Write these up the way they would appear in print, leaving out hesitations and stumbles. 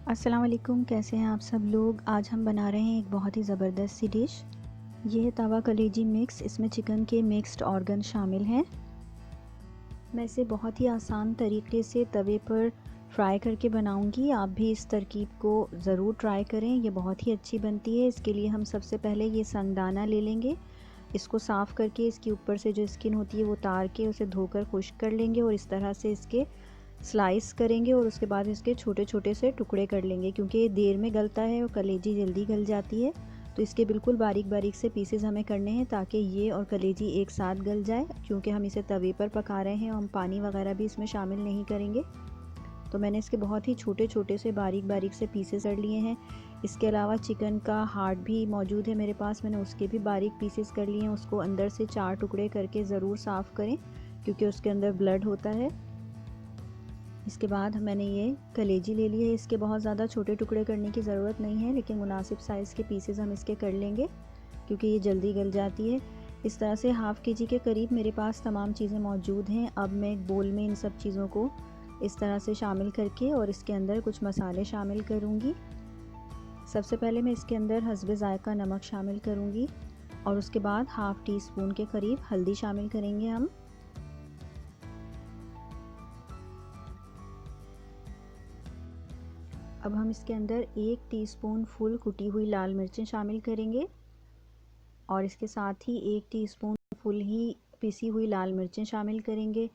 अस्सलाम वालेकुम, कैसे हैं आप सब लोग। आज हम बना रहे हैं एक बहुत ही ज़बरदस्त सी डिश। ये है तवा कलेजी मिक्स। इसमें चिकन के मिक्स्ड ऑर्गन शामिल हैं। मैं इसे बहुत ही आसान तरीके से तवे पर फ्राई करके बनाऊंगी। आप भी इस तरकीब को ज़रूर ट्राई करें, ये बहुत ही अच्छी बनती है। इसके लिए हम सबसे पहले ये संगदाना ले लेंगे। इसको साफ़ करके इसके ऊपर से जो स्किन होती है वो उतार के उसे धोकर खुश्क कर लेंगे और इस तरह से इसके स्लाइस करेंगे और उसके बाद इसके छोटे छोटे से टुकड़े कर लेंगे। क्योंकि ये देर में गलता है और कलेजी जल्दी गल जाती है, तो इसके बिल्कुल बारीक बारीक से पीसेस हमें करने हैं ताकि ये और कलेजी एक साथ गल जाए। क्योंकि हम इसे तवे पर पका रहे हैं और हम पानी वगैरह भी इसमें शामिल नहीं करेंगे। तो मैंने इसके बहुत ही छोटे छोटे से बारीक बारीक से पीसेस कर लिए हैं। इसके अलावा चिकन का हार्ट भी मौजूद है मेरे पास, मैंने उसके भी बारीक पीसेस कर लिए हैं। उसको अंदर से 4 टुकड़े करके ज़रूर साफ़ करें क्योंकि उसके अंदर ब्लड होता है। इसके बाद मैंने ये कलेजी ले ली है। इसके बहुत ज़्यादा छोटे टुकड़े करने की ज़रूरत नहीं है, लेकिन मुनासिब साइज़ के पीसेस हम इसके कर लेंगे क्योंकि ये जल्दी गल जाती है। इस तरह से हाफ़ केजी के करीब मेरे पास तमाम चीज़ें मौजूद हैं। अब मैं एक बोल में इन सब चीज़ों को इस तरह से शामिल करके और इसके अंदर कुछ मसाले शामिल करूँगी। सबसे पहले मैं इसके अंदर हस्बे ज़ायक़ा नमक शामिल करूँगी और उसके बाद हाफ़ टी स्पून के करीब हल्दी शामिल करेंगे हम। अब हम इसके अंदर 1 टीस्पून फुल कुटी हुई लाल मिर्चें शामिल करेंगे और इसके साथ ही 1 टीस्पून फुल ही पिसी हुई लाल मिर्चें शामिल करेंगे।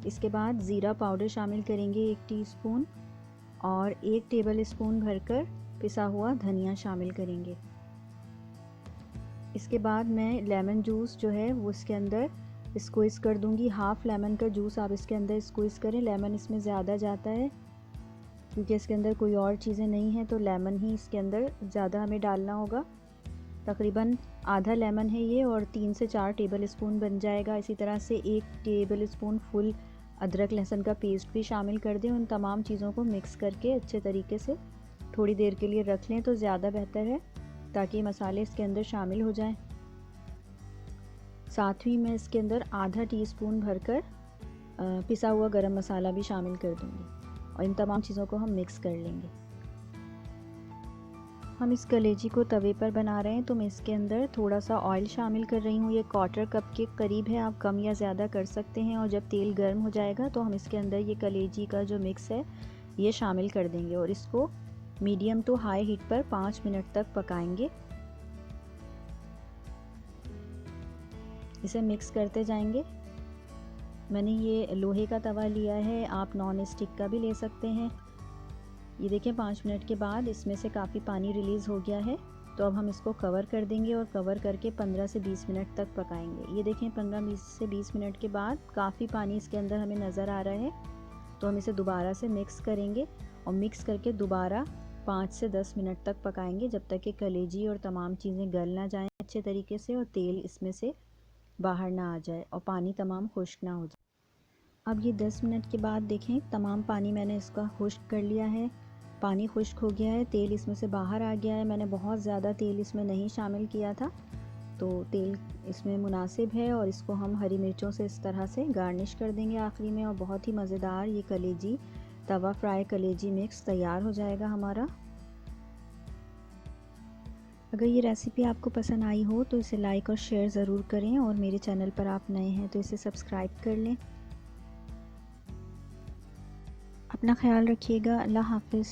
इसके बाद ज़ीरा पाउडर शामिल करेंगे 1 टीस्पून और 1 टेबल स्पून भरकर पिसा हुआ धनिया शामिल करेंगे। इसके बाद मैं लेमन जूस जो है वो इसके अंदर स्क्वीज़ कर दूंगी। हाफ़ लेमन का जूस आप इसके अंदर स्क्वीज़ करें। लेमन इसमें ज़्यादा जाता है क्योंकि इसके अंदर कोई और चीज़ें नहीं हैं, तो लेमन ही इसके अंदर ज़्यादा हमें डालना होगा। तकरीबन आधा लेमन है ये और 3 से 4 टेबल स्पून बन जाएगा। इसी तरह से 1 टेबल स्पून फुल अदरक लहसुन का पेस्ट भी शामिल कर दें। उन तमाम चीज़ों को मिक्स करके अच्छे तरीके से थोड़ी देर के लिए रख लें तो ज़्यादा बेहतर है ताकि मसाले इसके अंदर शामिल हो जाएं। साथ ही मैं इसके अंदर आधा टीस्पून भरकर पिसा हुआ गरम मसाला भी शामिल कर दूँगी और इन तमाम चीज़ों को हम मिक्स कर लेंगे। हम इस कलेजी को तवे पर बना रहे हैं तो मैं इसके अंदर थोड़ा सा ऑयल शामिल कर रही हूँ। ये 1/4 कप के करीब है, आप कम या ज़्यादा कर सकते हैं। और जब तेल गर्म हो जाएगा तो हम इसके अंदर ये कलेजी का जो मिक्स है ये शामिल कर देंगे और इसको मीडियम टू हाई हीट पर 5 मिनट तक पकाएंगे। इसे मिक्स करते जाएंगे। मैंने ये लोहे का तवा लिया है, आप नॉन स्टिक का भी ले सकते हैं। ये देखें 5 मिनट के बाद इसमें से काफ़ी पानी रिलीज़ हो गया है, तो अब हम इसको कवर कर देंगे और कवर करके 15 से 20 मिनट तक पकाएंगे। ये देखें 15 से 20 मिनट के बाद काफ़ी पानी इसके अंदर हमें नज़र आ रहा है, तो हम इसे दोबारा से मिक्स करेंगे और मिक्स करके दोबारा 5 से 10 मिनट तक पकाएंगे जब तक कि कलेजी और तमाम चीज़ें गल ना जाएँ अच्छे तरीके से और तेल इसमें से बाहर ना आ जाए और पानी तमाम खुश्क ना हो जाए। अब ये 10 मिनट के बाद देखें तमाम पानी मैंने इसका खुश्क कर लिया है। पानी खुश्क हो गया है, तेल इसमें से बाहर आ गया है। मैंने बहुत ज़्यादा तेल इसमें नहीं शामिल किया था, तो तेल इसमें मुनासिब है। और इसको हम हरी मिर्चों से इस तरह से गार्निश कर देंगे आखिरी में और बहुत ही मज़ेदार ये कलेजी तवा फ्राई कलेजी मिक्स तैयार हो जाएगा हमारा। अगर ये रेसिपी आपको पसंद आई हो तो इसे लाइक और शेयर ज़रूर करें और मेरे चैनल पर आप नए हैं तो इसे सब्सक्राइब कर लें। अपना ख्याल रखिएगा। अल्लाह हाफ़िज़।